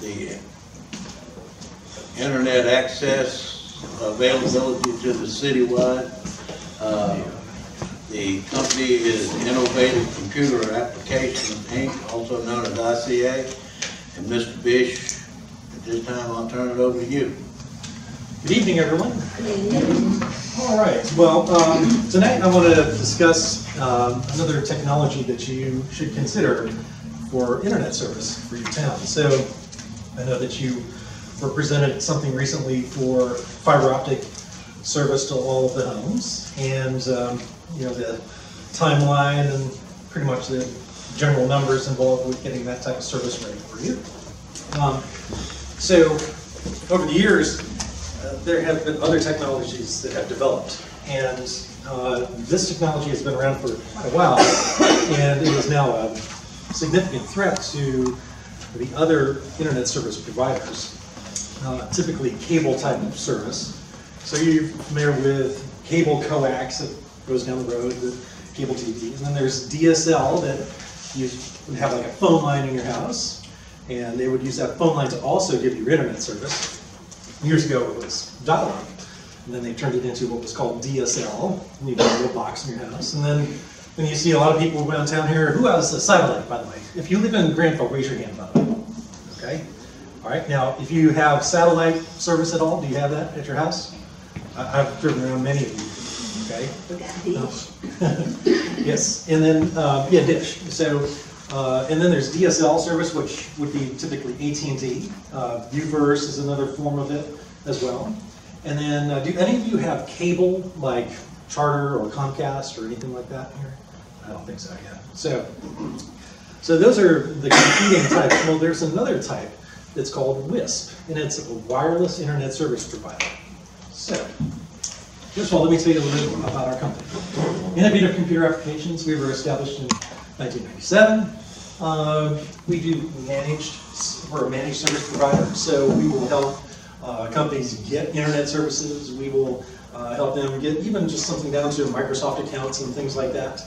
the internet access availability to the citywide. The company is Innovative Computer Applications, Inc., also known as ICA. And Mr. Bish, at this time, I'll turn it over to you. Good evening, everyone. All right. Well, tonight I want to discuss another technology that you should consider for internet service for your town. So I know that you were presented something recently for fiber optic service to all of the homes, and you know, the timeline and pretty much the general numbers involved with getting that type of service ready for you. So over the years, there have been other technologies that have developed, and this technology has been around for quite a while, and it is now a significant threat to the other internet service providers, typically cable type of service. So you're familiar with cable coax that goes down the road with cable TV, and then there's DSL that you would have like a phone line in your house, and they would use that phone line to also give you internet service. Years ago it was dial-up, and then they turned it into what was called DSL, and you got a little box in your house. And then you see a lot of people around town here who has a satellite, by the way. If you live in Granville, raise your hand, by the way. Okay? All right, now if you have satellite service at all, do you have that at your house? I've driven around many of you. Okay? Yes, and then, yeah, Dish. So, and then there's DSL service, which would be typically AT&T. Uverse is another form of it as well. And then, do any of you have cable, like Charter or Comcast or anything like that here? I don't think so, yeah. So those are the competing types. Well, there's another type that's called WISP, and it's a wireless internet service provider. So, first of all, let me tell you a little bit about our company. Innovative Computer Applications, we were established in 1997. We're a managed service provider, so we will help companies get internet services. We will help them get even just something down to Microsoft accounts and things like that,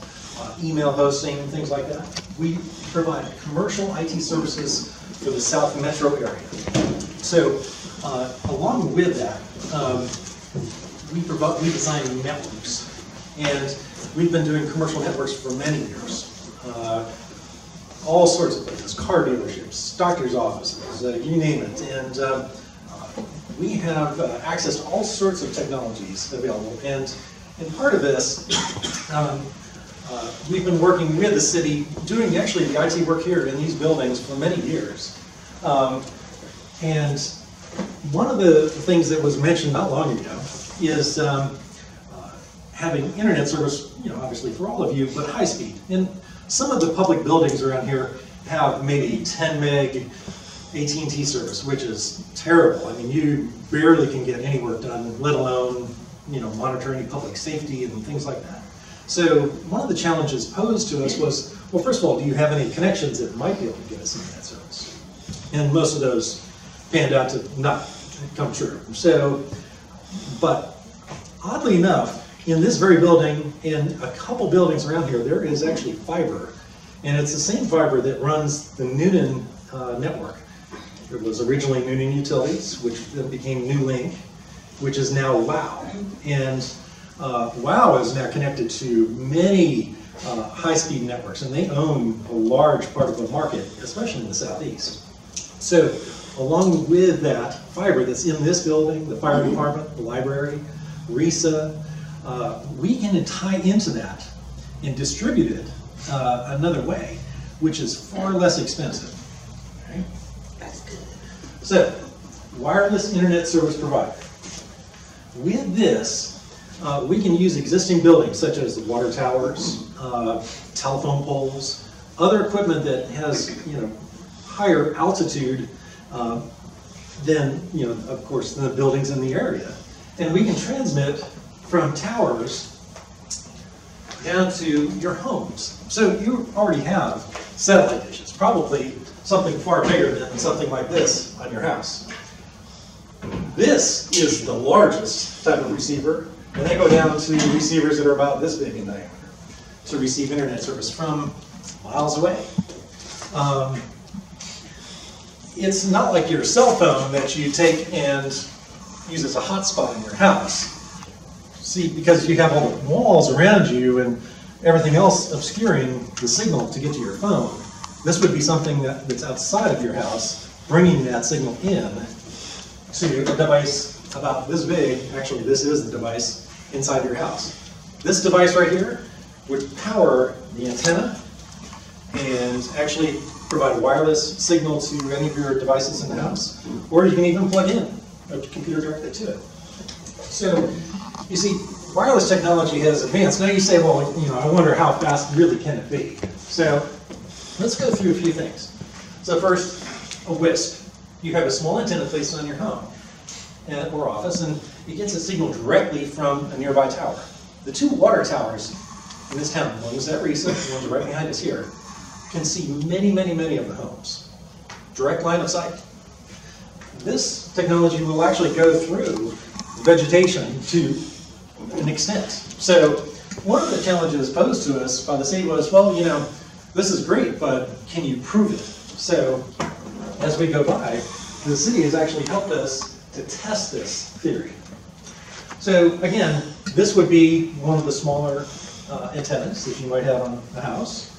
email hosting, things like that. We provide commercial IT services for the South Metro area. So, along with that, we design networks, and we've been doing commercial networks for many years. All sorts of places, car dealerships, doctor's offices, you name it. And we have access to all sorts of technologies available. And part of this, we've been working with the city, doing actually the IT work here in these buildings for many years. And one of the things that was mentioned not long ago is having internet service, you know, obviously for all of you, but high speed. And some of the public buildings around here have maybe 10 meg AT&T service, which is terrible. I mean, you barely can get any work done, let alone, you know, monitor any public safety and things like that. So one of the challenges posed to us was, well, first of all, do you have any connections that might be able to get us internet service? And most of those panned out to not come true. So, but oddly enough, in this very building, and a couple buildings around here, there is actually fiber. And it's the same fiber that runs the Noonan network. It was originally Noonan Utilities, which then became NewLink, which is now WOW. And WOW is now connected to many high-speed networks, and they own a large part of the market, especially in the southeast. So along with that fiber that's in this building, the fire department, the library, RESA, we can tie into that and distribute it another way, which is far less expensive. Okay? That's good. So, wireless internet service provider. With this, we can use existing buildings such as the water towers, telephone poles, other equipment that has, you know, higher altitude than, you know, of course, the buildings in the area, and we can transmit from towers down to your homes. So you already have satellite dishes, probably something far bigger than something like this on your house. This is the largest type of receiver, and they go down to receivers that are about this big in diameter to receive internet service from miles away. it's not like your cell phone that you take and use as a hotspot in your house. See, because you have all the walls around you and everything else obscuring the signal to get to your phone. This would be something that's outside of your house, bringing that signal in to a device about this big. Actually, this is the device inside your house. This device right here would power the antenna and actually provide a wireless signal to any of your devices in the house, or you can even plug in a computer directly to it. So, you see, wireless technology has advanced. Now you say, well, I wonder how fast really can it be? So, let's go through a few things. So first, a WISP. You have a small antenna placed on your home or office, and it gets a signal directly from a nearby tower. The two water towers in this town, one is at Risa, the one's right behind us here, can see many, many, many of the homes. Direct line of sight. This technology will actually go through vegetation to an extent. So one of the challenges posed to us by the state was, well, this is great, but can you prove it? So as we go by, the city has actually helped us to test this theory. So again, this would be one of the smaller antennas that you might have on a house.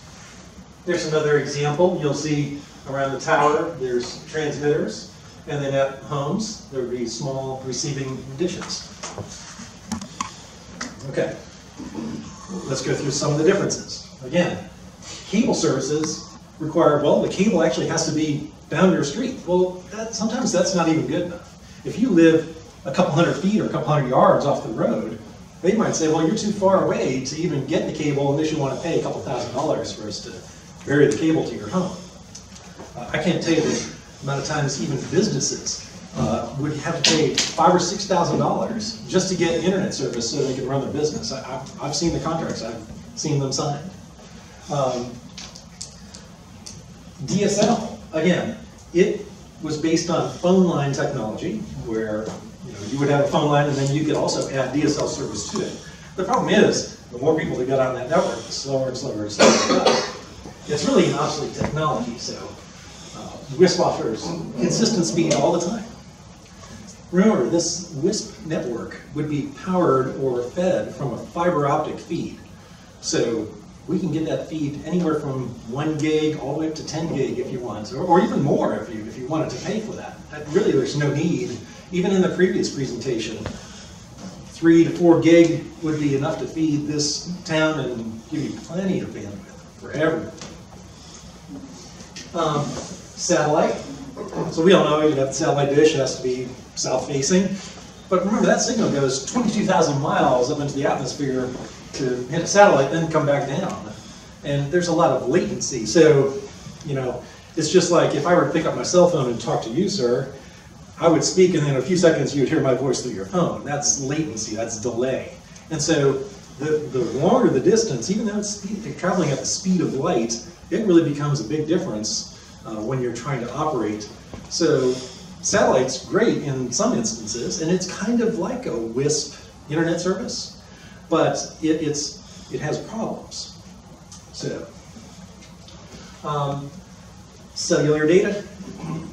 There's another example. You'll see around the tower, there's transmitters, and then at homes, there would be small receiving dishes. Okay, let's go through some of the differences. Again, cable services require, well, the cable actually has to be down your street. Well, sometimes that's not even good enough. If you live a couple hundred feet or a couple hundred yards off the road, they might say, well, you're too far away to even get the cable unless you want to pay a couple $1,000s for us to bury the cable to your home. I can't tell you the amount of times even businesses would have to pay $5,000 or $6,000 just to get internet service so they can run their business. I've seen the contracts, I've seen them signed. DSL, again, it was based on phone line technology where you would have a phone line and then you could also add DSL service to it. The problem is, the more people that get on that network, the slower and slower and slower it goes. It's really an obsolete technology, so WISP offers consistent speed all the time. Remember, this WISP network would be powered or fed from a fiber optic feed. So we can get that feed anywhere from 1 gig all the way up to 10 gig if you want, or even more if you wanted to pay for that. Really, there's no need. Even in the previous presentation, 3 to 4 gig would be enough to feed this town and give you plenty of bandwidth for everyone. Satellite. So we all know you have the satellite dish, it has to be south-facing. But remember, that signal goes 22,000 miles up into the atmosphere to hit a satellite, then come back down. And there's a lot of latency. So, it's just like if I were to pick up my cell phone and talk to you, sir, I would speak and then in a few seconds you would hear my voice through your phone. That's latency, that's delay. And so the longer the distance, even though it's traveling at the speed of light, it really becomes a big difference when you're trying to operate. So satellite's great in some instances, and it's kind of like a WISP internet service, but it has problems. So, cellular data.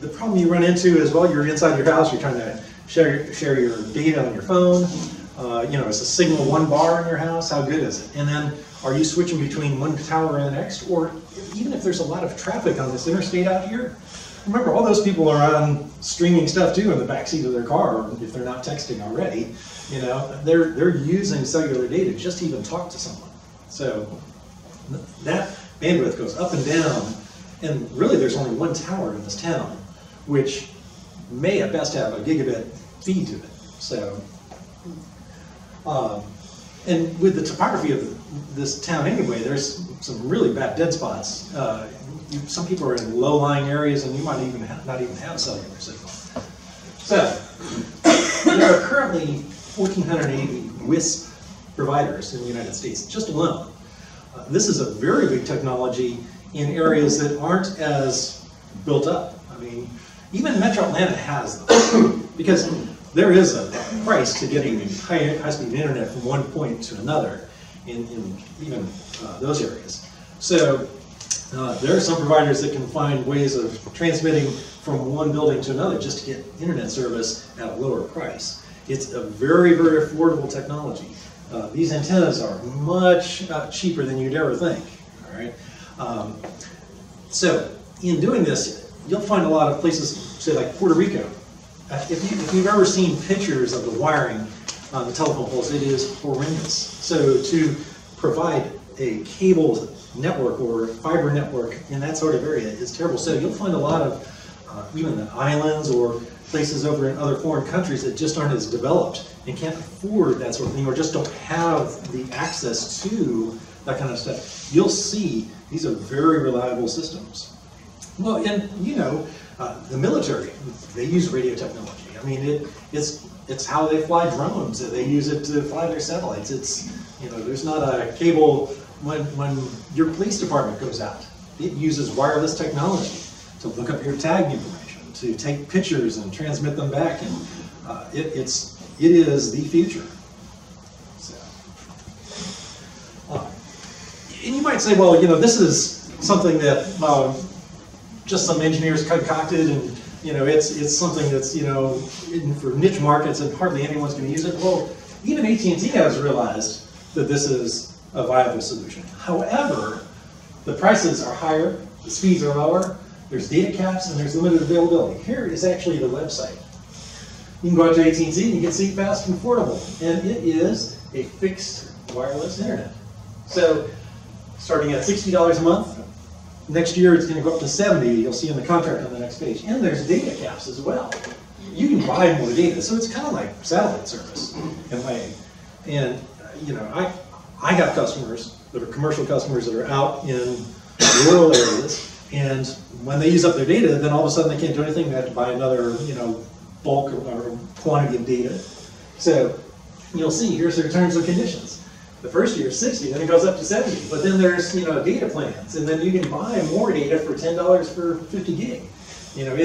The problem you run into is, well, you're inside your house, you're trying to share your data on your phone. Is the signal 1 bar in your house? How good is it? And then, are you switching between one tower and the next? Or even if there's a lot of traffic on this interstate out here, remember, all those people are on streaming stuff too in the backseat of their car, if they're not texting already. They're using cellular data just to even talk to someone. So that bandwidth goes up and down, and really there's only one tower in this town, which may at best have a gigabit feed to it. So, and with the topography of this town anyway, there's some really bad dead spots. Some people are in low-lying areas, and you might even not even have cellular signal. So, there are currently 1,480 WISP providers in the United States, just alone. This is a very big technology in areas that aren't as built up. I mean, even Metro Atlanta has them, because there is a price to getting high-speed internet from one point to another in even those areas. So there are some providers that can find ways of transmitting from one building to another just to get internet service at a lower price. It's a very, very affordable technology. These antennas are much cheaper than you'd ever think, all right? So in doing this, you'll find a lot of places, say like Puerto Rico. If you've ever seen pictures of the wiring on the telephone poles, it is horrendous. So to provide a cable network or fiber network in that sort of area is terrible. So you'll find a lot of even the islands or places over in other foreign countries that just aren't as developed and can't afford that sort of thing or just don't have the access to that kind of stuff. You'll see these are very reliable systems. Well, and you know, the military, they use radio technology. I mean, it's how they fly drones. They use it to fly their satellites. It's, you know, there's not a cable when your police department goes out. It uses wireless technology to look up your tag information, to take pictures and transmit them back, and it is the future. So, and you might say, well, you know, this is something that just some engineers concocted, and you know, it's something that's, you know, for niche markets and hardly anyone's going to use it. Well, even AT&T has realized that this is a viable solution. However, the prices are higher, the speeds are lower, there's data caps, and there's limited availability. Here is actually the website. You can go out to AT&T and you can see fast and affordable, and it is a fixed wireless internet. So, starting at $60 a month, next year it's going to go up to $70. You'll see in the contract on the next page. And there's data caps as well. You can buy more data, so it's kind of like satellite service in a way. And you know, I have customers that are commercial customers that are out in rural areas, and when they use up their data, then all of a sudden they can't do anything. They have to buy another, you know, bulk or quantity of data. So you'll see here's their terms and conditions. The first year is 60, then it goes up to 70. But then there's, you know, data plans, and then you can buy more data for $10 for 50 gig. You know,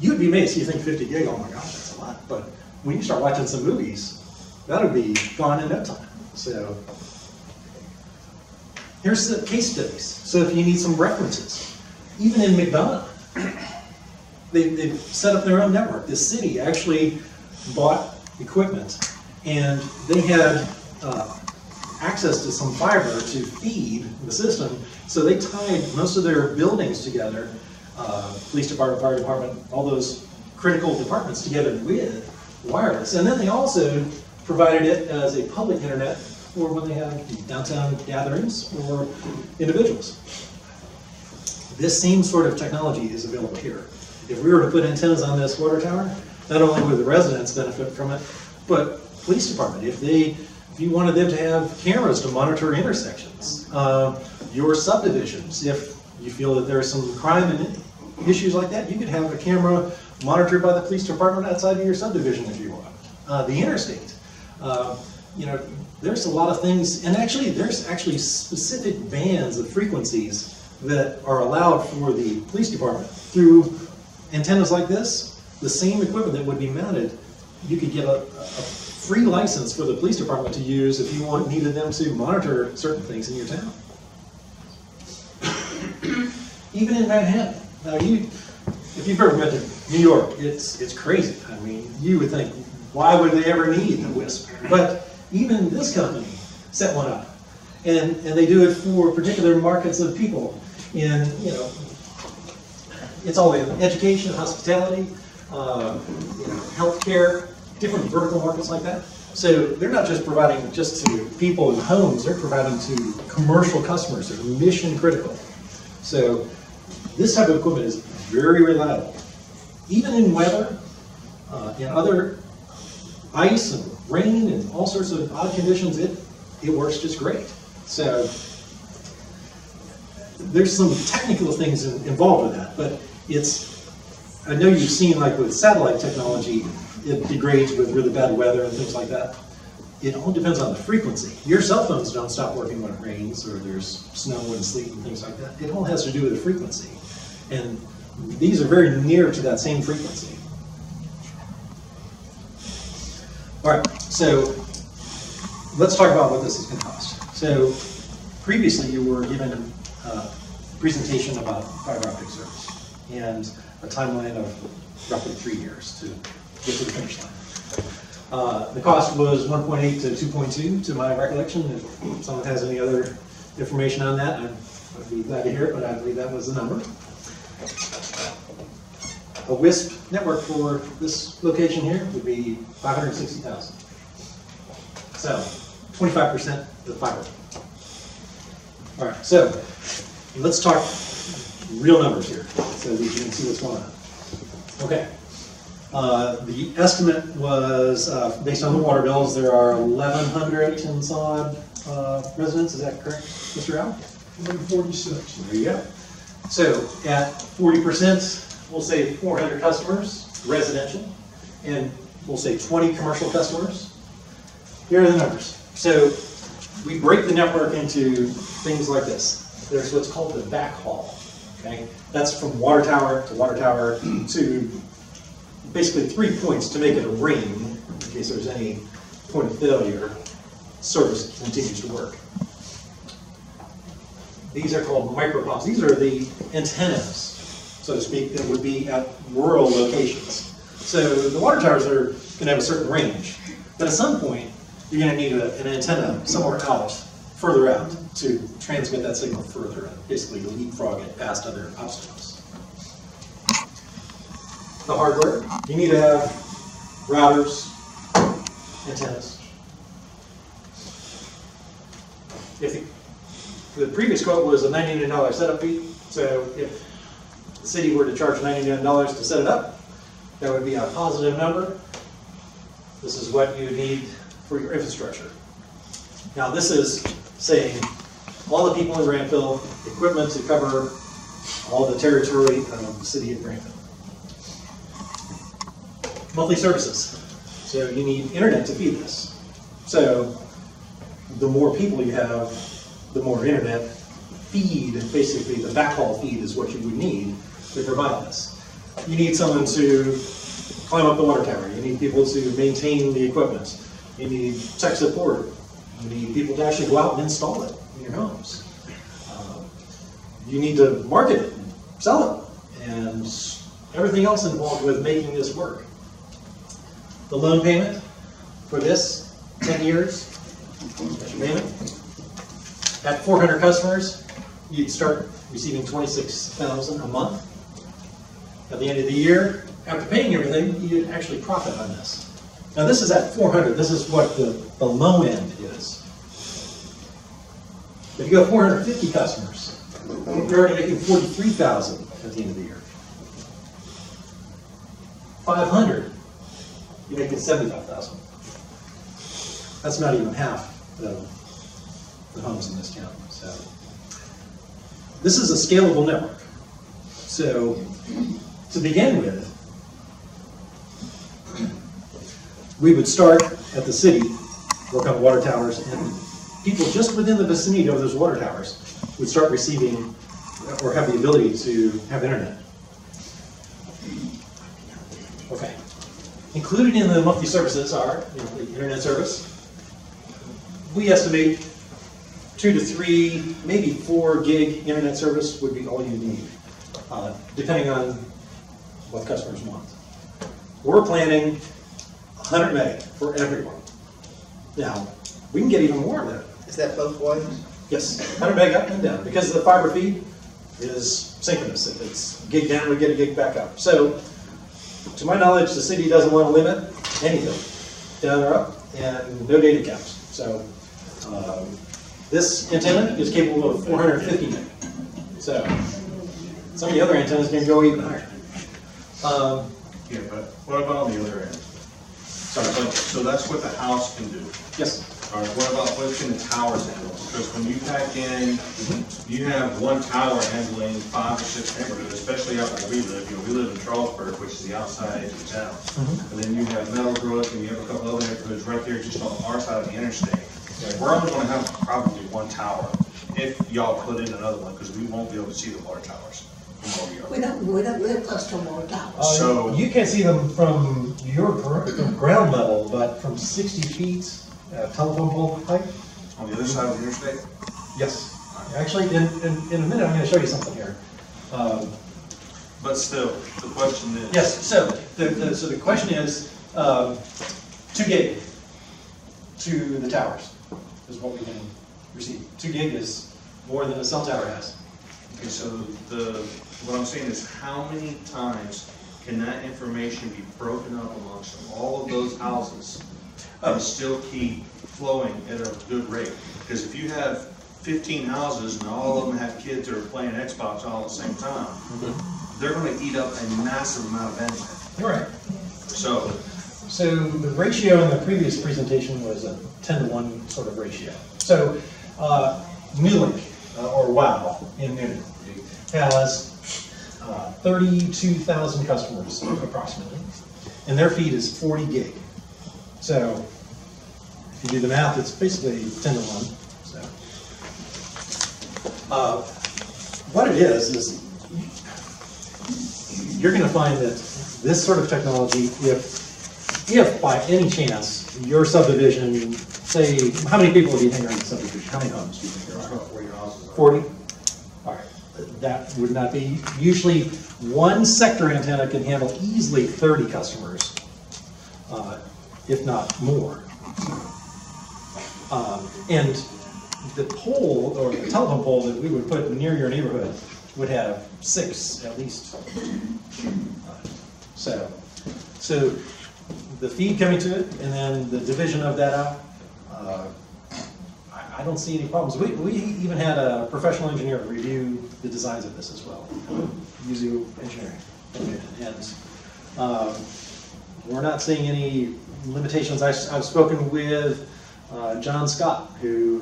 you'd be amazed. You think 50 gig, oh my gosh, that's a lot. But when you start watching some movies, that'll be gone in no time. So here's the case studies. So if you need some references, even in McDonough, they've set up their own network. The city actually bought equipment, and they had access to some fiber to feed the system. So they tied most of their buildings together, police department, fire department, all those critical departments together with wireless. And then they also provided it as a public internet for when they have downtown gatherings or individuals. This same sort of technology is available here. If we were to put antennas on this water tower, not only would the residents benefit from it, but police department, if you wanted them to have cameras to monitor intersections, your subdivisions, if you feel that there's some crime and issues like that, you could have a camera monitored by the police department outside of your subdivision if you want. The interstate, you know, there's a lot of things, and actually there's actually specific bands of frequencies that are allowed for the police department. Through antennas like this, the same equipment that would be mounted, you could get a free license for the police department to use if you needed them to monitor certain things in your town. Even in Manhattan. Now, if you've ever been to New York, it's crazy. I mean, you would think, why would they ever need a WISP? But even this company set one up, and they do it for particular markets of people. In, you know, it's all in education, hospitality, you know, healthcare, different vertical markets like that. So they're not just providing just to people in homes, they're providing to commercial customers that are mission critical. So this type of equipment is very reliable. Even in weather, in other ice and rain and all sorts of odd conditions, it works just great. So there's some technical things involved with that, but I know you've seen, like with satellite technology, it degrades with really bad weather and things like that. It all depends on the frequency. Your cell phones don't stop working when it rains or there's snow and sleet and things like that. It all has to do with the frequency. And these are very near to that same frequency. All right, so let's talk about what this is going to cost. So previously you were given a presentation about fiber optic service. And a timeline of roughly 3 years to get to the finish line. The cost was 1.8 to 2.2 to my recollection. If someone has any other information on that, I'd be glad to hear it, but I believe that was the number. A WISP network for this location here would be $560,000. So 25% of the fiber. All right, so let's talk real numbers here so that you can see what's going on. Okay. The estimate was, based on the water bills, there are 1,100 and some odd residents, is that correct, Mr. Al? 146. There you go. So at 40%, we'll say 400 customers, residential, and we'll say 20 commercial customers. Here are the numbers. So we break the network into things like this. There's what's called the backhaul, okay? That's from water tower to basically 3 points to make it a ring, in case there's any point of failure, service continues to work. These are called micropods. These are the antennas, so to speak, that would be at rural locations. So the water towers are going to have a certain range, but at some point, you're going to need an antenna somewhere out, further out, to transmit that signal further, and basically leapfrog it past other obstacles. The hardware, you need to have routers, antennas. If the previous quote was a $99 setup fee, so if the city were to charge $99 to set it up, that would be a positive number. This is what you need for your infrastructure. Now this is saying all the people in Granville, equipment to cover all the territory of the city of Granville. Monthly services. So you need internet to feed this. So the more people you have, the more internet feed, basically the backhaul feed is what you would need to provide this. You need someone to climb up the water tower. You need people to maintain the equipment. You need tech support. You need people to actually go out and install it in your homes. You need to market it, and sell it, and everything else involved with making this work. The loan payment for this, 10 years, that's your payment. At 400 customers, you'd start receiving $26,000 a month. At the end of the year, after paying everything, you'd actually profit on this. Now this is at 400, this is what the low end is. If you go 450 customers, you're already making $43,000 at the end of the year. 500, you're making $75,000. That's not even half of the homes in this county. So this is a scalable network. So to begin with, we would start at the city, work on water towers, and people just within the vicinity of those water towers would start receiving or have the ability to have internet. Okay. Included in the monthly services are the internet service. We estimate 2 to 3, maybe 4 gig internet service would be all you need, depending on what customers want. We're planning 100 meg for everyone. Now, we can get even more of that. Is that both ways? Yes, 100 meg up and down, because the fiber feed is synchronous. If it's gig down, we get a gig back up. So, to my knowledge, the city doesn't want to limit anything, down or up, and no data caps. So, this antenna is capable of 450 meg. So, some of the other antennas can go even higher. Yeah, but what about on the other end? So that's what the house can do. Yes. All right, what can the towers handle? Because when you pack in, you have one tower handling 5 or 6 neighborhoods, especially out where we live. We live in Charlesburg, which is the outside edge of town. And then you have Meadowbrook, and you have a couple other neighborhoods right there just on our side of the interstate. We're only going to have probably one tower if y'all put in another one, because we won't be able to see the water towers from where we are. We don't live close to water towers. So- you can't see them from your ground level, but from 60 feet telephone pole height. On the other side of the interstate? Yes. Actually, in a minute, I'm going to show you something here. But still, the question is. Yes, so the question is, 2 gig to the towers is what we can receive. 2 gig is more than a cell tower has. Okay, so what I'm saying is how many times can that information be broken up amongst all of those houses and still keep flowing at a good rate? Because if you have 15 houses and all of them have kids that are playing Xbox all at the same time, they're gonna eat up a massive amount of bandwidth. You're right. So, So the ratio in the previous presentation was a 10-to-1 sort of ratio. So Newlink, or WOW in Newton, has 32,000 customers approximately, and their feed is 40 gig. So if you do the math, it's basically 10-to-1. So what it is you're going to find that this sort of technology, if by any chance your subdivision, say, how many people do you think are in the subdivision? How many homes do you think there are? 40? All right, that would not be, usually one sector antenna can handle easily 30 customers, if not more. And the pole, or the telephone pole that we would put near your neighborhood would have 6 at least. So the feed coming to it, and then the division of that out, I don't see any problems. We even had a professional engineer review the designs of this as well, Yuzu Engineering. And we're not seeing any limitations. I've spoken with John Scott, who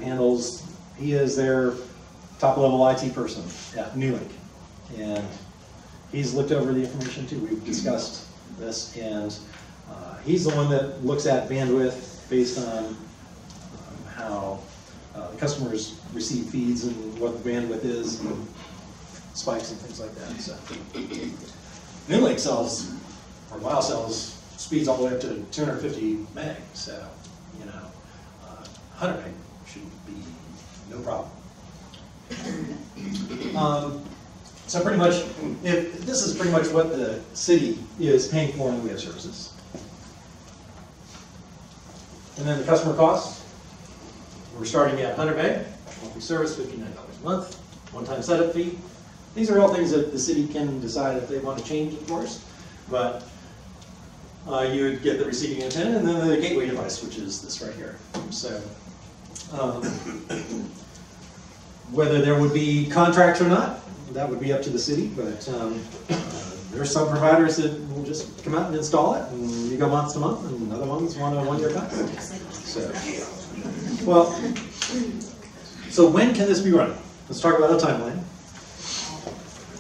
he is their top-level IT person at Newlink. And he's looked over the information too. We've discussed this, and he's the one that looks at bandwidth based on how the customers receive feeds and what the bandwidth is, and spikes and things like that. So Newlink sells, or WOW sells, speeds all the way up to 250 meg. So 100 meg should be no problem. So pretty much, this is pretty much what the city is paying for in the way of services. And then the customer costs, we're starting at 100 meg, monthly service, $59 a month, one-time setup fee. These are all things that the city can decide if they want to change, of course. But you would get the receiving antenna and then the gateway device, which is this right here. So whether there would be contracts or not, that would be up to the city, but there are some providers that will just come out and install it, and you go month to month, and other ones want a one-year contract. So when can this be running? Let's talk about a timeline.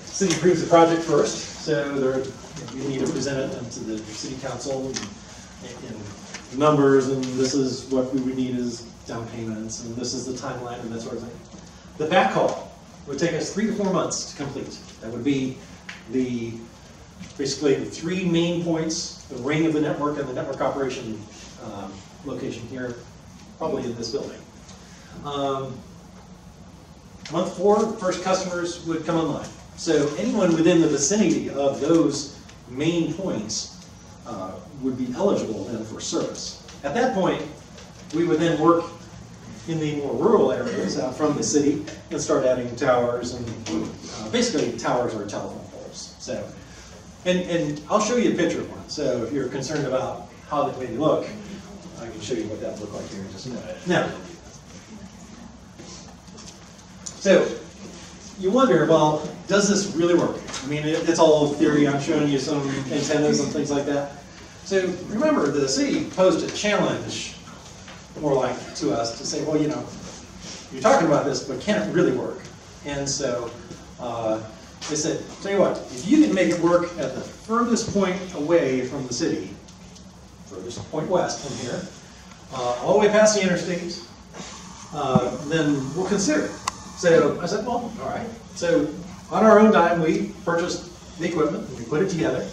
City approves the project first, so we need to present it to the city council in numbers, and this is what we would need as down payments, and this is the timeline and that sort of thing. The backhaul would take us 3 to 4 months to complete. That would be basically the 3 main points, the ring of the network and the network operation location here, probably in this building. Month 4, first customers would come online. So anyone within the vicinity of those main points would be eligible then for service. At that point, we would then work in the more rural areas from the city and start adding towers, and basically towers are telephone poles. So, and I'll show you a picture of one. So if you're concerned about how they look, I can show you what that would look like here in just a minute. Now, so you wonder, well, does this really work? I mean, it's all theory. I'm showing you some antennas and things like that. So remember, the city posed a challenge, more like to us, to say, well, you're talking about this, but can it really work? And so they said, tell you what, if you can make it work at the furthest point away from the city, furthest point west from here, all the way past the interstate, then we'll consider it. So I said, well, all right. So on our own dime, we purchased the equipment, and we put it together.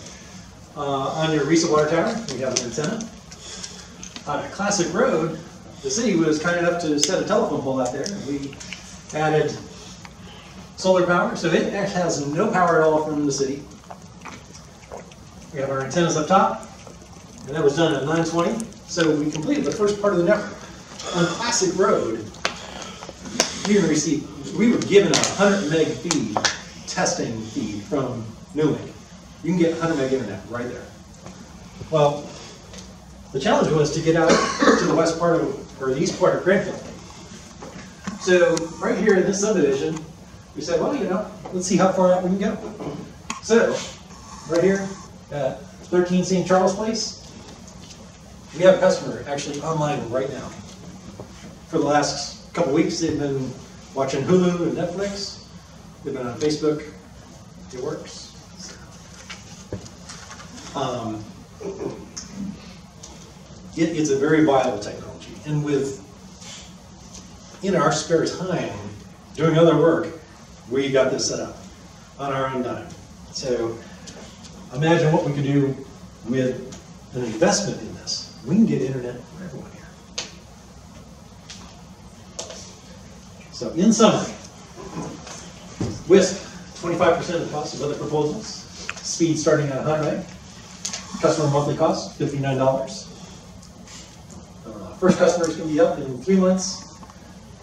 On your Risa water tower, we have an antenna. On a classic road, the city was kind enough to set a telephone pole out there, and we added solar power. So it has no power at all from the city. We have our antennas up top, and that was done at 9:20. So we completed the first part of the network. On Classic Road, we were given a 100 meg feed, testing feed from Newlink. You can get 100 meg internet right there. Well, the challenge was to get out to the west part of, or the east part of Granville. So right here in this subdivision, we said, well, let's see how far out we can go. So, right here at 13 St. Charles Place, we have a customer actually online right now. For the last couple weeks, they've been watching Hulu and Netflix. They've been on Facebook. It works. It's a very viable technology. And in our spare time, doing other work, we got this set up on our own dime. So imagine what we could do with an investment in this. We can get internet for everyone here. So in summary, WISP, 25% of the cost of other proposals, speed starting at 100 meg, customer monthly cost, $59. First customer is going to be up in 3 months.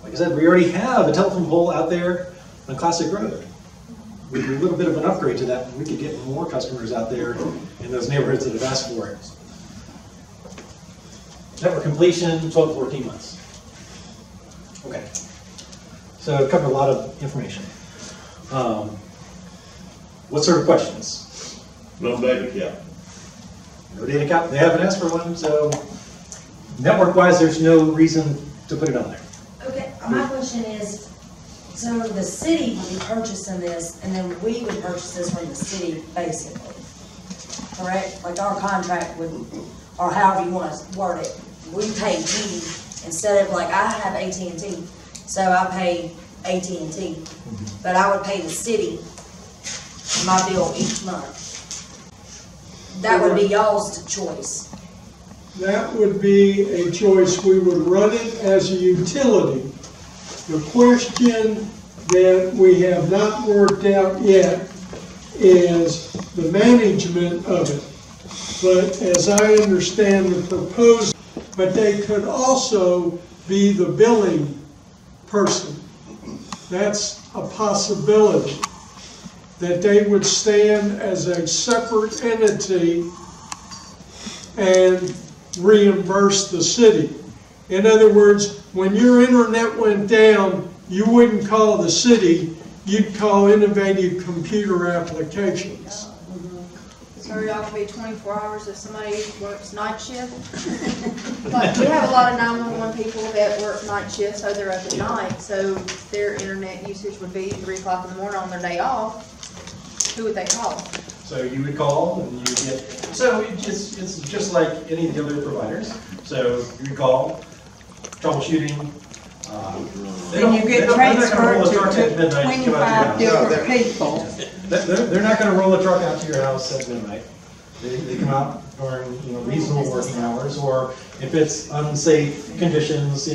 Like I said, we already have a telephone pole out there on Classic Road. With a little bit of an upgrade to that, we could get more customers out there in those neighborhoods that have asked for it. Network completion, 12 to 14 months. Okay. So I've covered a lot of information. What sort of questions? No data cap. No data cap. They haven't asked for one, so network-wise, there's no reason to put it on there. Okay, my question is, so the city would be purchasing this, and then we would purchase this from the city, basically, correct? Like our contract would, or however you want to word it, we pay T instead of like I have AT&T, so I pay AT&T, but I would pay the city my bill each month. That would be y'all's choice. That would be a choice. We would run it as a utility. The question that we have not worked out yet is the management of it. But as I understand the proposal, but they could also be the billing person. That's a possibility, that they would stand as a separate entity and reimburse the city. In other words, when your internet went down, you wouldn't call the city, you'd call Innovative Computer Applications. So y'all can be 24 hours if somebody works night shift. But we have a lot of 911 people that work night shifts, so they're up at night, so their internet usage would be 3 o'clock in the morning on their day off. Who would they call? So you would call and you get, so it's just like any of the other providers. So you would call, troubleshooting. Then you get transferred to 25 different people. They're not going to roll a truck out to your house at midnight. They come out during reasonable working hours, or if it's unsafe conditions,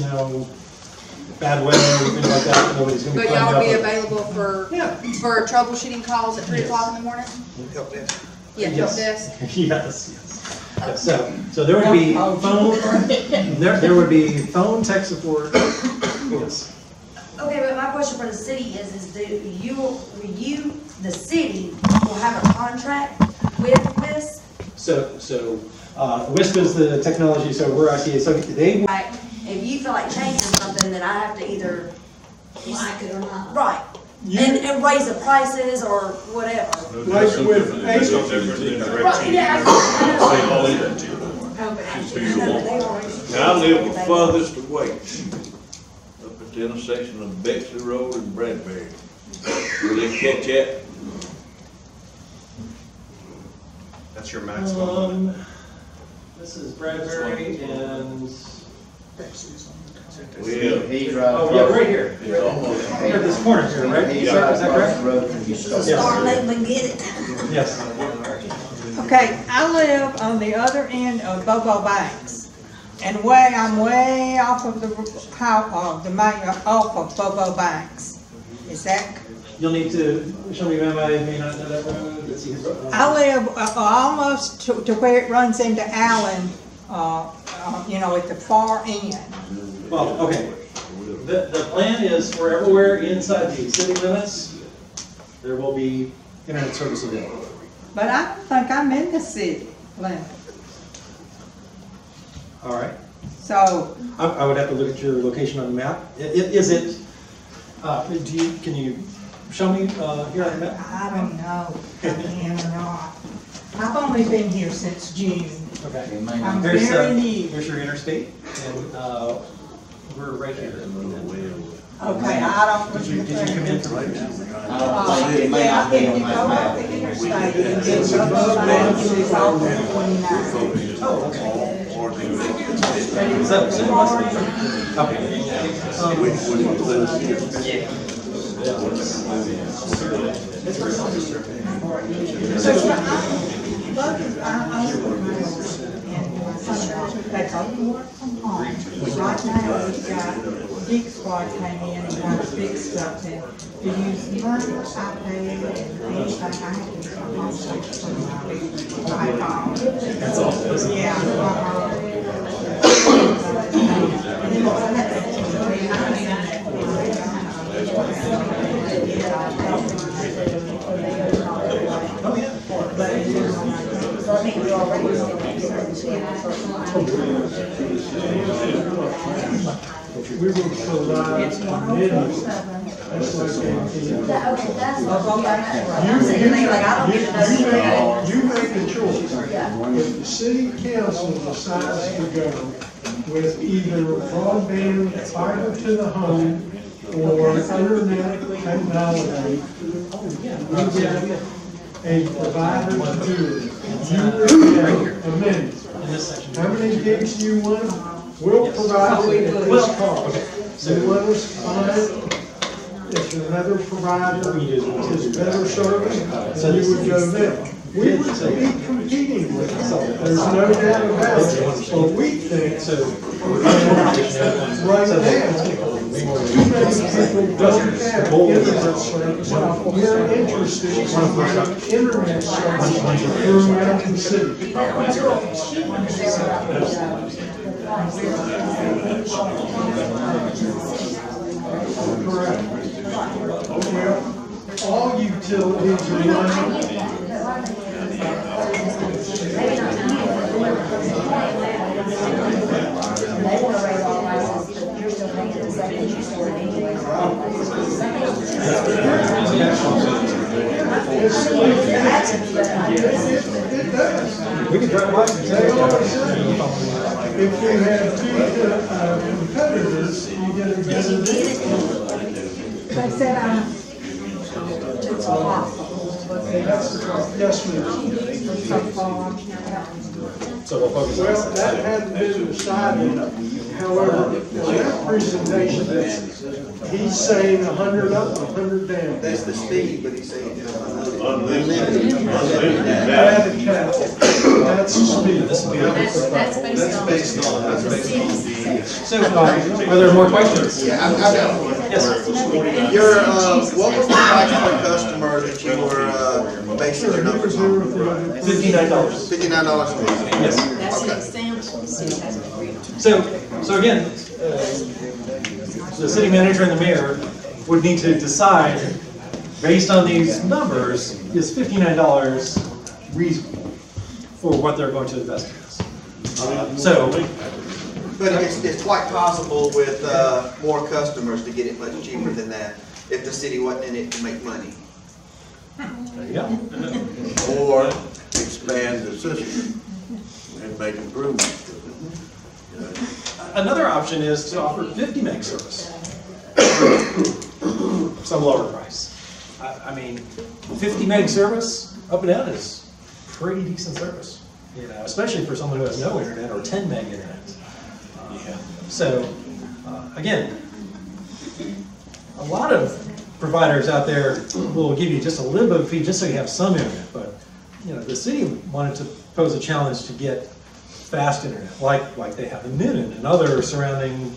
bad weather, things like that, nobody's going to be But climbing y'all be up. available for troubleshooting calls at 3 o'clock in the morning? Help desk. Yeah, help desk. Yes. So there would be phone. There would be phone, tech support. Yes. Okay, but my question for the city is the city will have a contract with this? So WISP is the technology. So we're ICA. So they. Like, if you feel like changing something, then I have to either Like it or not. right and raise the prices or whatever. Like with It's no different than direct Right, TV. yeah, Say all that to you. Now, I live the furthest away, up at the intersection of Bexley Road and Bradbury. Will they catch that? That's your maximum limit. This is Bradbury and. Well, He drives. Oh yeah, right here. it's almost, Here, this corner here, right? He Is drives that across correct? the road from you. So start letting them get it. Yes. Okay, I live on the other end of Bobo Banks. And I'm way off of the off of Bobo Banks. Is that, You'll need to show me, ma'am, I may not know that road. let's see. I live almost to where it runs into Allen, you know, at the far end. Well, okay. The plan is for everywhere inside the city limits, there will be internet service available. But I don't think I'm in the city limit. All right. So, I would have to look at your location on the map. Is it, can you show me here on the map? I don't know if I'm in or not. I've only been here since June. Okay. I'm Here's, very new. here's your interstate, and we're right here. Okay, I don't. Did you come in from right now? Yeah, if you go up the interstate, it's above Banks, it's off of 29. Oh, okay. Is that so it must be? Okay. They both work from home. Right now, we've got Big Squad came in and got to fix stuff and to use my iPad and anything I have to use my phone from my iPhone. That's all. Yeah. Oh, yeah. So I think we already We will provide amenities, just like AT&T. Okay, that's what I'm You make a choice. If the city council decides to go with either broadband fiber to the home or internet technology, we get a provider to do it. You will get amenities. How many gigs do you want? We'll provide it at this cost. So let us find if another provider is better service, then you would go there. We would be competing with them, there's no doubt about it. So we think, right now, too many people don't have internet service. We're interested in providing internet service throughout the city. Correct. Well, all utilities are running. It does. We can drive by and They always say, if you have two competitors, you get a better deal. They said it's possible. That's the cost. Yes, ma'am. So far. So we'll focus on Well, that hadn't been decided. However, in that presentation, he's saying 100 up, 100 down. That's the speed, but he's saying Unlimited. That's the speed. That's based on So, are there more questions? Yeah, I've got Yes. your, what was the price per customer that you were, basing your numbers on? $59. $59 a month? Yes. That's an Okay. example, the city has agreed on. So again, the city manager and the mayor would need to decide, based on these numbers, is $59 reasonable for what they're going to invest in this? But it's quite possible with, more customers to get it much cheaper than that, if the city wasn't in it to make money. There you go. Or expand the system and make improvements to it. Another option is to offer 50 meg service. Some lower price. I mean, 50 meg service up and down is pretty decent service, you know, especially for someone who has no internet or 10 meg internet. So, again, a lot of providers out there will give you just a little bit of fee just so you have some internet, but, you know, the city wanted to pose a challenge to get fast internet, like they have in Newnan and other surrounding,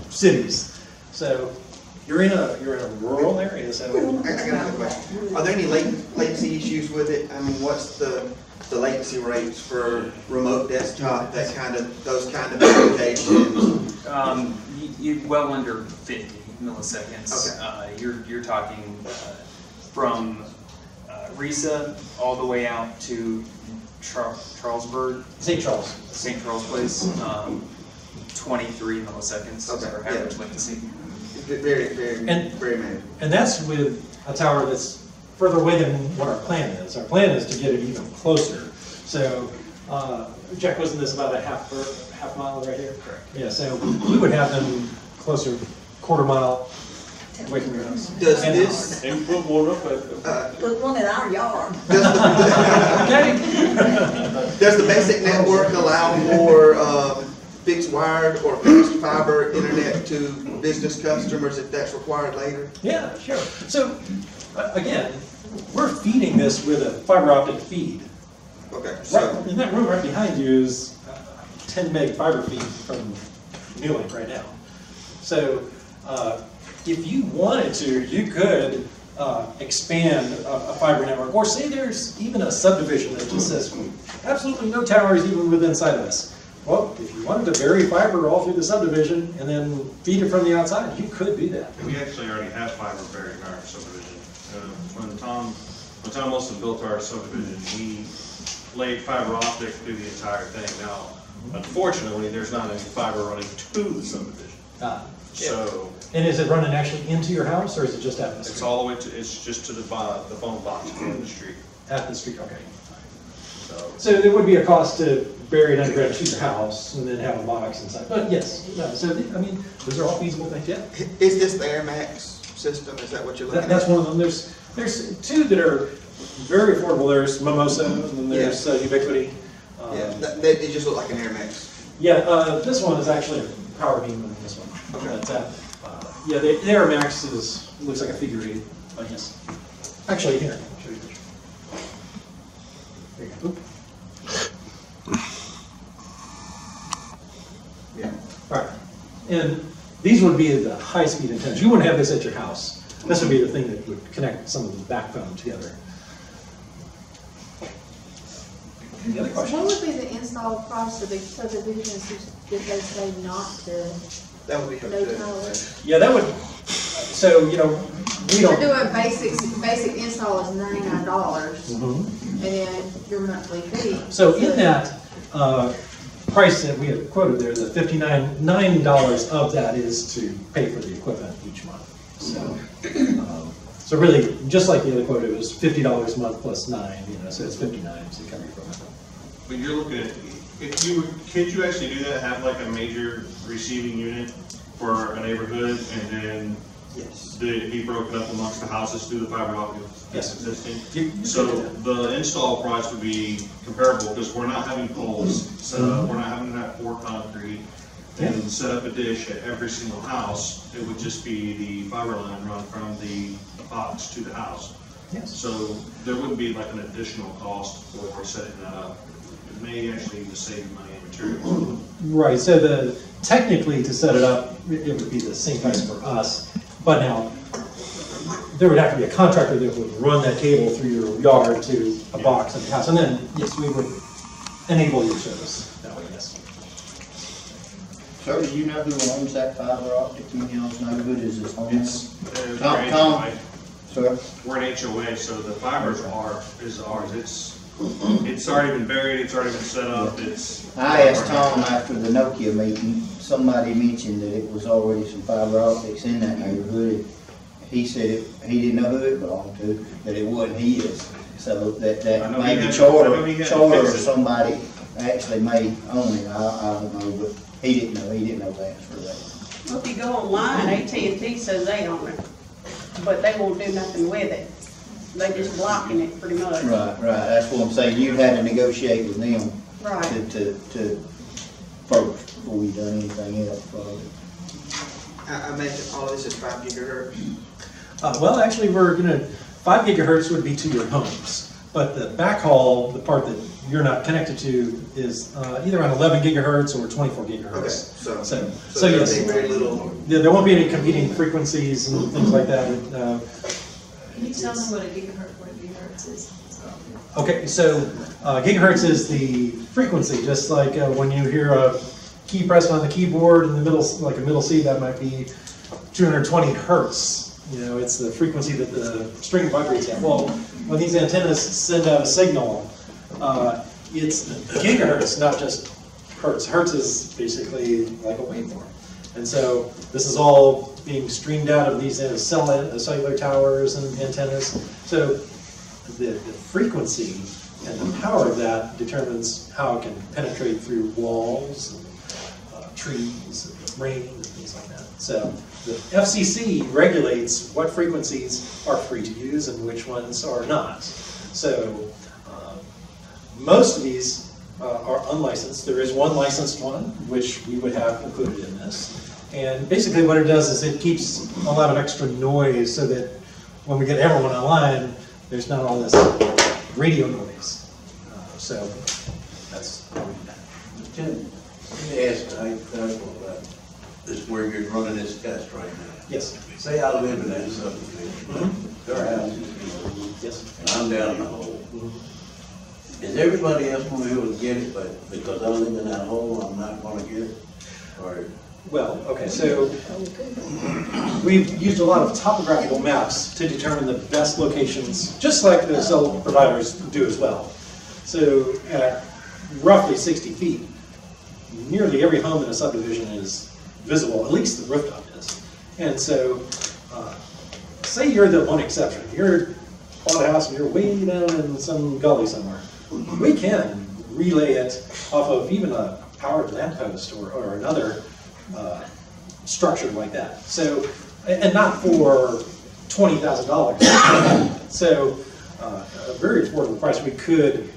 cities. So, You're in a rural area, so. I got another question. Are there any latency issues with it? I mean, what's the latency rates for remote desktop, those kind of applications? You well under 50 milliseconds. Okay. You're talking from Risa all the way out to Charlesburg, St. Charles. St. Charles Place, 23 milliseconds is our average latency. Very, very, And- very manageable. And that's with a tower that's further away than what our plan is. Our plan is to get it even closer. So, Jack, wasn't this about a half mile right here? Correct. Yeah, so we would have them closer, quarter mile away from your house. Does And- this, And put one up at the. Put one in our yard. Okay. does the basic network allow for fixed wired or fixed fiber internet to business customers if that's required later? Yeah, sure. So, again, we're feeding this with a fiber optic feed. Okay, Right, so, in that room right behind you is 10 meg fiber feed from Newlink right now. So if you wanted to, you could expand a fiber network, or say there's even a subdivision that just says absolutely no towers even within sight of us. Well, if you wanted to bury fiber all through the subdivision and then feed it from the outside, you could do that. We actually already have fiber buried in our subdivision. When Tom Wilson built our subdivision, he laid fiber optic through the entire thing. Now, unfortunately, there's not any fiber running to the subdivision. So And is it running actually into your house, or is it just out in the street? it's all the way to, it's just to the phone box in the street. At the street, okay. So So there would be a cost to bury it underground to your house and then have a box inside. But yes, no, so, I mean, those are all feasible things, yeah. is this the Air Max system? Is that what you're looking at? That's one of them. There's two that are very affordable. There's Mimosa, and then there's Ubiquity. Yeah, they just look like an Air Max. Yeah, this one is actually a power beam than this one. Okay. But, yeah, the Air Max looks like a figure eight, but yes. Actually, here, I'll show you a picture. There you go. Oop. Yeah. All right, and these would be the high-speed antennas. You wouldn't have this at your house. This would be the thing that would connect some of the backbone together. Any other What questions? would be the install price of the subdivisions if they say not to, That would be up no to. towers? Yeah, that would, so, you know, we We're don't. doing basic install is $99, Mhm. and then your monthly fee. So in that price that we had quoted there, the $59 of that is to pay for the equipment each month. So really, just like the other quote, it was $50 a month plus $9, so it's $59 to cover your equipment. But you're looking at, could you actually do that, have like a major receiving unit for a neighborhood and then Yes. be broken up amongst the houses through the fiber optic Yes. existing? You So could do that. the install price would be comparable because we're not having poles set up, we're not having to pour concrete and set up a dish at every single house. It would just be the fiber line run from the box to the house. Yes. So there wouldn't be like an additional cost for setting that up. It may actually even save money and materials. Right, so technically to set it up, it would be the same price for us, but now, there would have to be a contractor that would run that cable through your yard to a box in the house, and then, yes, we would enable your service that way, yes. Sir, do you know who owns that fiber optic in y'all's neighborhood? Is it Tom? We're Tom, an Tom. HOA. Sir? We're an HOA, so the fiber is ours. It's already been buried, it's already been set up, it's. I asked Tom after the Nokia meeting, somebody mentioned that it was already some fiber optics in that neighborhood. He said he didn't know who it belonged to, that it wasn't his. So that I know he maybe had to- Charter I know he had to or fix it. somebody actually may own it. I don't know, but he didn't know the answer to that. Well, if you go online, AT&T says they own it, but they won't do nothing with it. They just blocking it pretty much. Right, that's what I'm saying. You had to negotiate with them Right. to first before you done anything else, probably. I imagine all this is 5 gigahertz. Well, actually, 5 gigahertz would be to your homes, but the backhaul, the part that you're not connected to is either on 11 gigahertz or 24 gigahertz. Okay, so So yes, there'll be very little. there won't be any competing frequencies and things like that. Can you tell them what a gigahertz is? Okay, so gigahertz is the frequency, just like when you hear a key pressed on the keyboard in the middle, like a middle C, that might be 220 hertz. You know, it's the frequency that the string vibrates at. Well, when these antennas send out a signal, it's gigahertz, not just hertz. Hertz is basically like a waveform. And so this is all being streamed out of these cellular towers and antennas. So the frequency and the power of that determines how it can penetrate through walls, and, trees, and rain, and things like that. So the FCC regulates what frequencies are free to use and which ones are not. So most of these are unlicensed. There is one licensed one, which we would have included in this. And basically what it does is it keeps a lot of extra noise so that when we get everyone online, there's not all this radio noise. So that's how we do that. Tim, let me ask a hypothetical about this, where you're running this test right now. Yes. Say I live in that subdivision, their house is built, Yes. and I'm down in the hole. Is everybody else going to be able to get it, but because I live in that hole, I'm not going to get it? Or Well, okay, so we've used a lot of topographical maps to determine the best locations, just like the cell providers do as well. So at roughly 60 feet, nearly every home in a subdivision is visible, at least the rooftop is. And so, say you're the one exception. You're bought a house and you're way down in some gully somewhere. We can relay it off of even a powered lamppost or another structure like that. So, and not for $20,000. So, a very affordable price. We could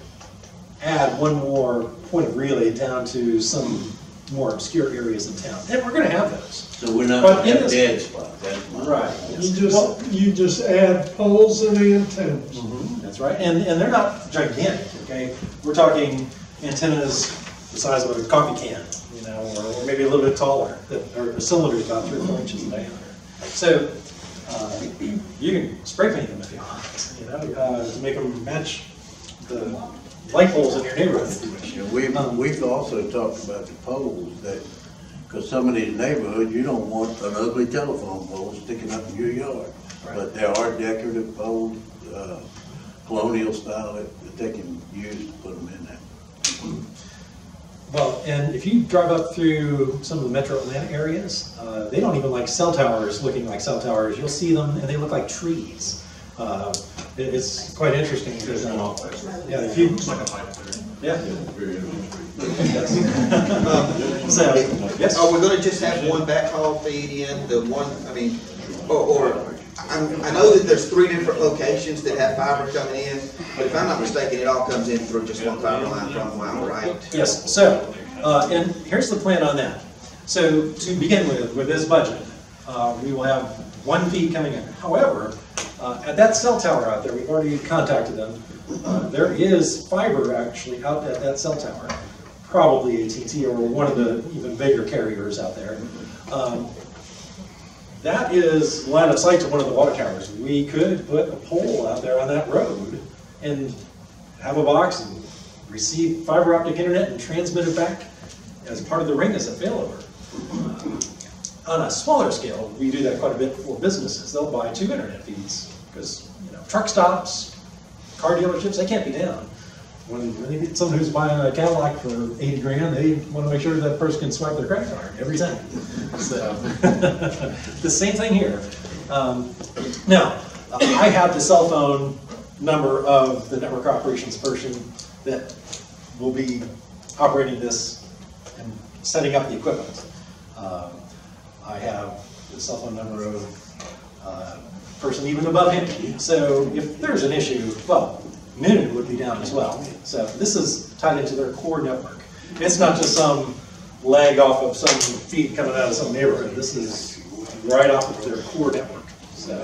add one more point of relay down to some more obscure areas in town, and we're going to have those. so we're not going to have dead spots, that's my... Right. You just add poles and antennas. That's right, and they're not gigantic, okay? We're talking antennas the size of a coffee can, you know, or maybe a little bit taller, that are cylinders about 3 or 4 inches in diameter. So you can spray paint them if you want, you know, to make them match the light poles in your neighborhood if you wish. Yeah, we've also talked about the poles, that, because some of these neighborhoods, you don't want an ugly telephone pole sticking up in your yard. Right. But there are decorative poles, colonial style, that they can use to put them in there. Well, and if you drive up through some of the metro Atlanta areas, they don't even like cell towers looking like cell towers. You'll see them and they look like trees. It's quite interesting because, yeah, if you, yeah. So, yes. Are we gonna just have one backhaul feed in, the one, I mean, I know that there's 3 different locations that have fiber coming in, but if I'm not mistaken, it all comes in through just one fiber line from the well, right? Yes, so, and here's the plan on that. So to begin with this budget, we will have one feed coming in. However, at that cell tower out there, we've already contacted them. There is fiber actually out at that cell tower, probably AT&T or one of the even bigger carriers out there. That is line of sight to one of the water towers. We could put a pole out there on that road and have a box and receive fiber optic internet and transmit it back as part of the ring as a failover. On a smaller scale, we do that quite a bit for businesses. They'll buy 2 internet feeds because, you know, truck stops, car dealerships, they can't be down. When they get someone who's buying a Cadillac for 80 grand, they want to make sure that person can swipe their credit card every time. So, the same thing here. Now, I have the cell phone number of the network operations person that will be operating this and setting up the equipment. I have the cell phone number of person even above him. So if there's an issue, well, Noonan would be down as well. So this is tied into their core network. It's not just some leg off of some feed coming out of some neighborhood. This is right off of their core network. So,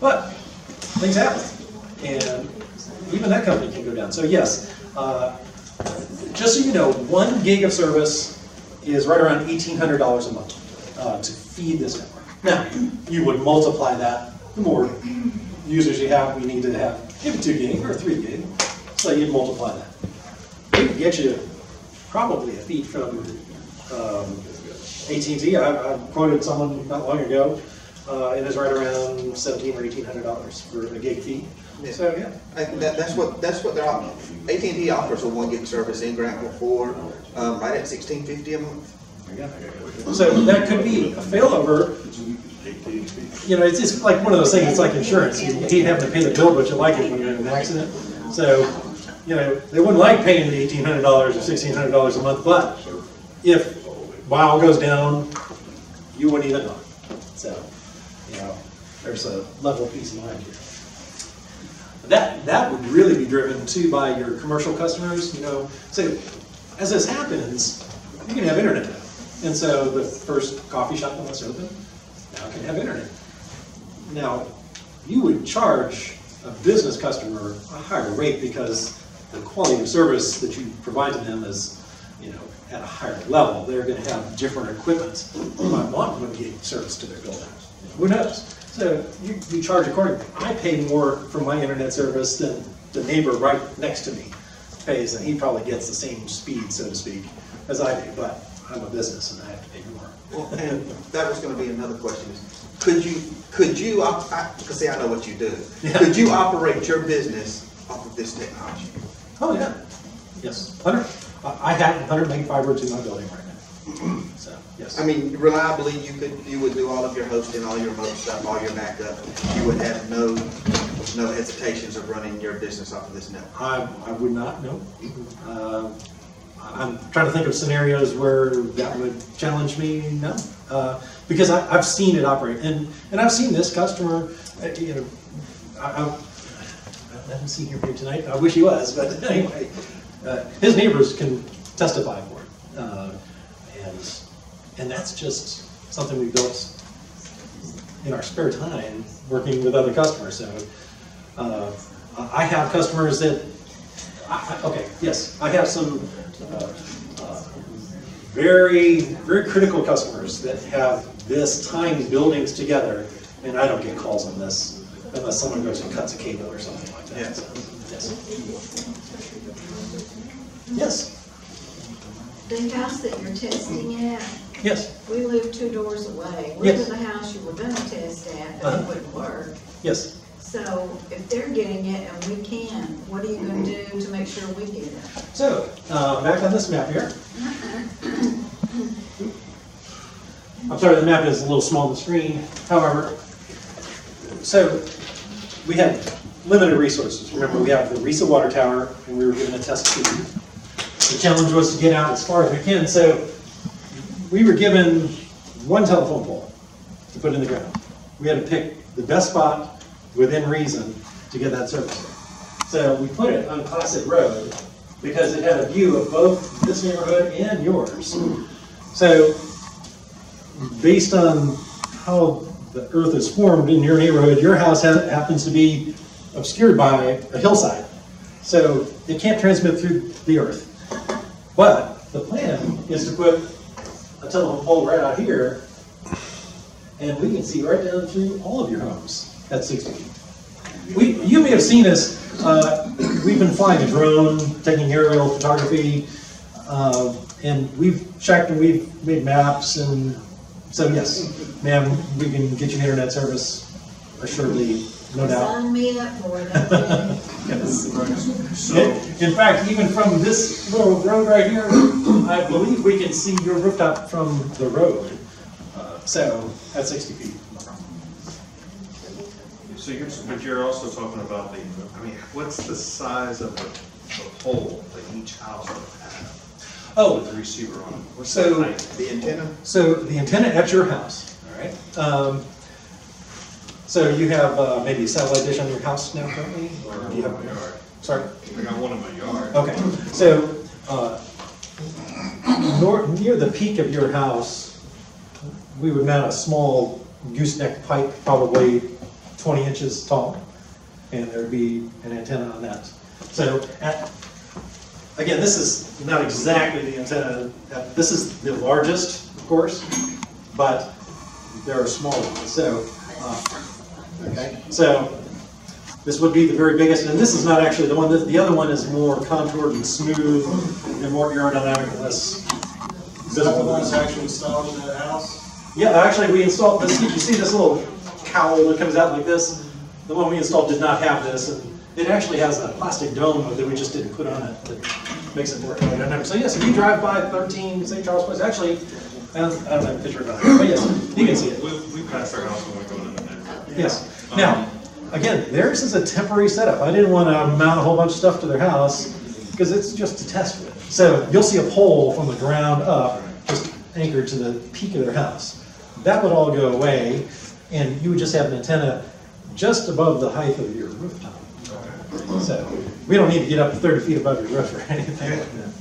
but things happen, and even that company can go down. So yes, Just so you know, 1 gig of service is right around $1,800 a month to feed this network. Now, you would multiply that, the more users you have, we need to have maybe 2 gig or 3 gig, so you'd multiply that. We could get you probably a feed from AT&T. I quoted someone not long ago, it is right around $1,700 or $1,800 for a gig feed. Yeah. So, yeah. That's what they're offering. AT&T offers a 1 gig service in Grantville for, right at $16.50 a month. So that could be a failover. You know, it's just like one of those things, it's like insurance. You hate having to pay the bill, but you like it when you're in an accident. So, you know, they wouldn't like paying the $1,800 or $1,600 a month, but if WOW goes down, you wouldn't even know. So, you know, there's a level of peace of mind here. That would really be driven too by your commercial customers, you know. So as this happens, you can have internet. And so the first coffee shop that wants to open now can have internet. Now, you would charge a business customer a higher rate because the quality of service that you provide to them is, you know, at a higher level. They're going to have different equipment. They might want 1 gig service to their building. Who knows? So you charge accordingly. I pay more for my internet service than the neighbor right next to me pays, and he probably gets the same speed, so to speak, as I do. But I'm a business, and I have to pay more. Well, and that was going to be another question. Could you, because see, I know what you do. Yeah. Could you operate your business off of this technology? Oh, yeah. Yes. I have 100 meg fiber to my building right now. So, yes. I mean, reliably, you would do all of your hosting, all your remote stuff, all your backup. You would have no hesitations of running your business off of this network. I would not, no. I'm trying to think of scenarios where that would challenge me, no. Because I've seen it operate, and I've seen this customer, you know, I haven't seen him here tonight, I wish he was, but anyway, his neighbors can testify for it. And that's just something we built in our spare time, working with other customers. So I have customers that, okay, yes, I have some very, very critical customers that have this tying buildings together, and I don't get calls on this unless someone goes and cuts a cable or something like that. Yeah. So, yes. Yes. The house that you're testing at, Yes. we live 2 doors away. We're Yes. in the house you were gonna test at, but it wouldn't work. Yes. So if they're getting it and we can, what are you gonna do to make sure we get it? So, back on this map here. I'm sorry, the map is a little small on the screen. However, so we have limited resources. Remember, we have the Risa water tower, and we were given a test feed. The challenge was to get out as far as we can, so we were given 1 telephone pole to put in the ground. We had to pick the best spot within reason to get that service. So we put it on Classic Road because it had a view of both this neighborhood and yours. So based on how the earth is formed in your neighborhood, your house happens to be obscured by a hillside. So it can't transmit through the earth. But the plan is to put a telephone pole right out here, and we can see right down through all of your homes at 60 feet. You may have seen us, we've been flying a drone, taking aerial photography, and we've checked and we've made maps, and so yes, ma'am, we can get you internet service, assuredly, no doubt. Sign me up for it. Yes. In fact, even from this little road right here, I believe we can see your rooftop from the road. So at 60 feet, no problem. So but you're also talking about what's the size of the pole that each house would have? Oh, with the receiver on it? What's so that height? The antenna? So the antenna at your house, all right? So you have maybe a satellite dish on your house now currently? Or do you have in my yard. Sorry? I got one in my yard. Okay, so near the peak of your house, we would mount a small gooseneck pipe, probably 20 inches tall, and there'd be an antenna on that. So again, this is not exactly the antenna, this is the largest, of course, but there are smaller ones, so, okay, so this would be the very biggest, and this is not actually the one, the other one is more contoured and smooth and more aerodynamic and less visible. The one's actually installed in that house? Yeah, actually, we installed this, you see this little cowl that comes out like this? The one we installed did not have this, and it actually has a plastic dome that we just didn't put on it that makes it work aerodynamic. So yes, if you drive by 13 St. Charles Place, actually, I don't have a picture of it, but yes, you can see it. We passed our house when we go in there. Yes. Now, again, theirs is a temporary setup. I didn't want to mount a whole bunch of stuff to their house because it's just to test with. So you'll see a pole from the ground up, just anchored to the peak of their house. That would all go away, and you would just have an antenna just above the height of your rooftop. So we don't need to get up to 30 feet above your roof or anything like that.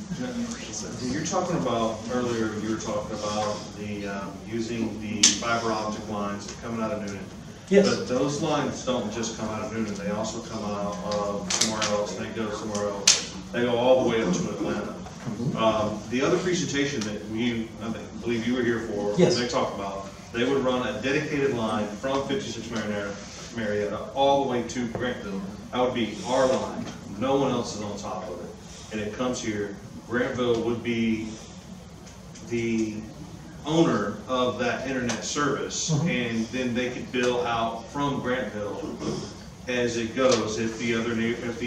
You're talking about, earlier you were talking about the, using the fiber optic lines coming out of Noonan. Yes. But those lines don't just come out of Noonan, they also come out of somewhere else, they go somewhere else. They go all the way up to Atlanta. The other presentation that I believe you were here for, yes, they talked about, they would run a dedicated line from 56 Marietta all the way to Grantville. That would be our line. No one else is on top of it. And it comes here. Grantville would be the owner of that internet service, and then they could bill out from Grantville as it goes. If the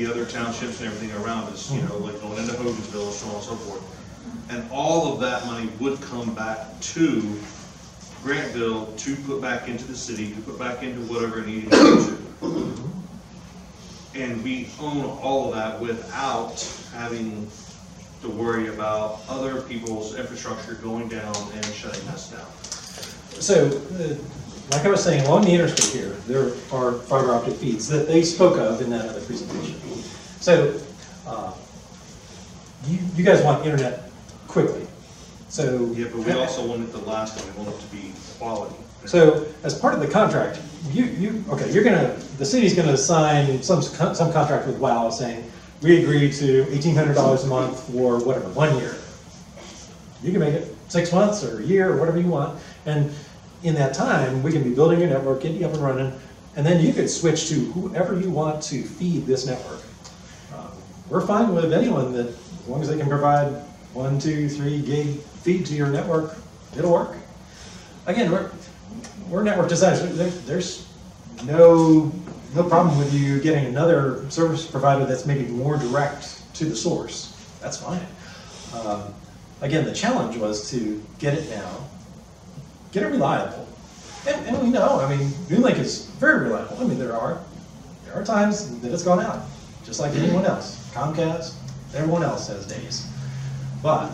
other townships and everything around us, you know, like going into Hogansville, so on and so forth, and all of that money would come back to Grantville to put back into the city, to put back into whatever it needed to go to. And we own all of that without having to worry about other people's infrastructure going down and shutting us down. So, like I was saying, along the interstate here, there are fiber optic feeds that they spoke of in that other presentation. So, you guys want internet quickly. So yeah, but we also want it to last, and we want it to be quality. So, as part of the contract, the city's gonna sign some contract with WOW saying, we agree to $1,800 a month for whatever, 1 year. You can make it 6 months or a year or whatever you want. And in that time, we can be building your network, getting you up and running, and then you could switch to whoever you want to feed this network. We're fine with anyone that, as long as they can provide 1, 2, 3 gig feed to your network, it'll work. Again, we're network designers. There's no problem with you getting another service provider that's maybe more direct to the source. That's fine. Again, the challenge was to get it now, get it reliable. And we know, I mean, NewLink is very reliable. I mean, there are times that it's gone out, just like anyone else. Comcast, everyone else has days. But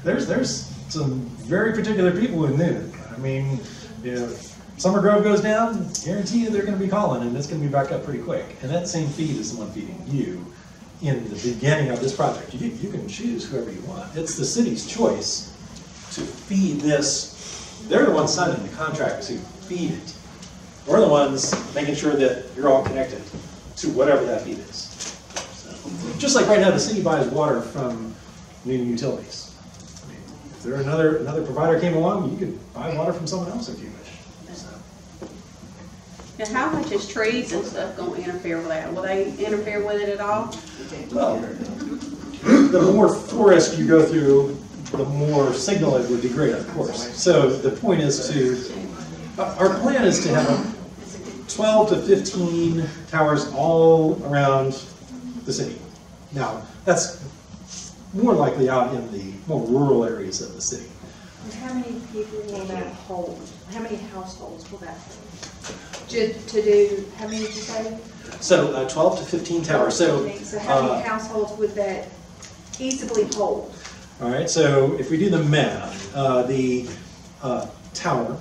there's some very particular people in Newnan. I mean, you know, Summer Grove goes down, guarantee you they're going to be calling, and it's going to be back up pretty quick. And that same feed is the one feeding you in the beginning of this project. You can choose whoever you want. It's the city's choice to feed this. They're the ones signing the contract to feed it. We're the ones making sure that you're all connected to whatever that feed is. So, just like right now, the city buys water from Newnan Utilities. I mean, if there another provider came along, you could buy water from someone else if you wish. And how much is trees and stuff going to interfere with that? Will they interfere with it at all? Well, the more forest you go through, the more signal it would degrade, of course. So the point is our plan is to have 12 to 15 towers all around the city. Now, that's more likely out in the more rural areas of the city. And how many people will that hold? How many households will that hold? To do, how many did you say? So 12 to 15 towers. So how many households would that easily hold? All right, so if we do the math, the tower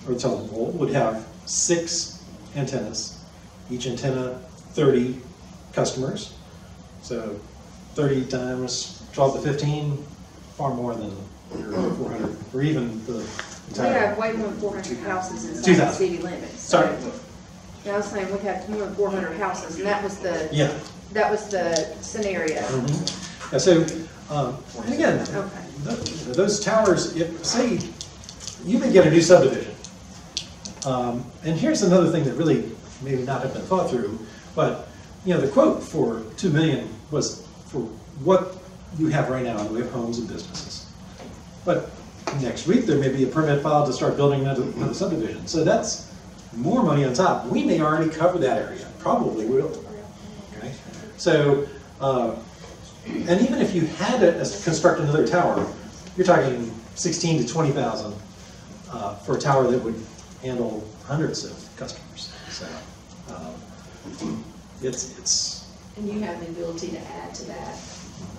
or telephone pole would have 6 antennas, each antenna 30 customers. So 30 times 12 to 15, far more than your 400, or even the We have way more than 400 houses inside the 2,000. city limits. Sorry. I was saying we have more than 400 houses, and that was the That was the scenario. Yeah, so, and again, those towers, if, say, you may get a new subdivision. And here's another thing that really maybe not have been thought through, but, you know, the quote for 2 million was for what you have right now in the way of homes and businesses. But next week, there may be a permit filed to start building another subdivision. So that's more money on top. We may already cover that area, probably will. Okay? So, and even if you had to construct another tower, you're talking 16 to 20,000 for a tower that would handle hundreds of customers. So it's. And you have the ability to add to that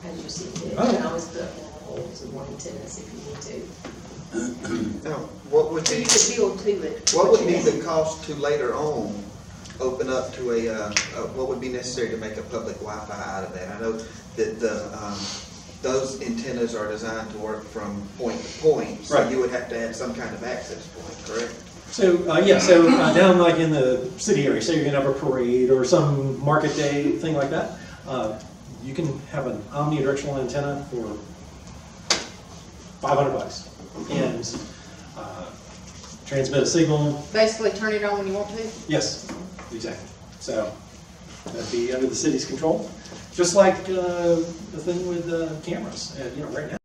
as you see fit. Oh, You yeah. can always put holes in one antennas if you need to. Now, what would So be, you could build to it. what would be the cost to later on open up to what would be necessary to make a public Wi-Fi out of that? I know that those antennas are designed to work from point to point, so Right. you would have to add some kind of access point, correct? So, down like in the city area, say you're gonna have a parade or some market day, thing like that, you can have an omnidirectional antenna for $500 and transmit a signal. Basically turn it on when you want to. Yes, exactly. So that'd be under the city's control, just like the thing with cameras, you know, right now.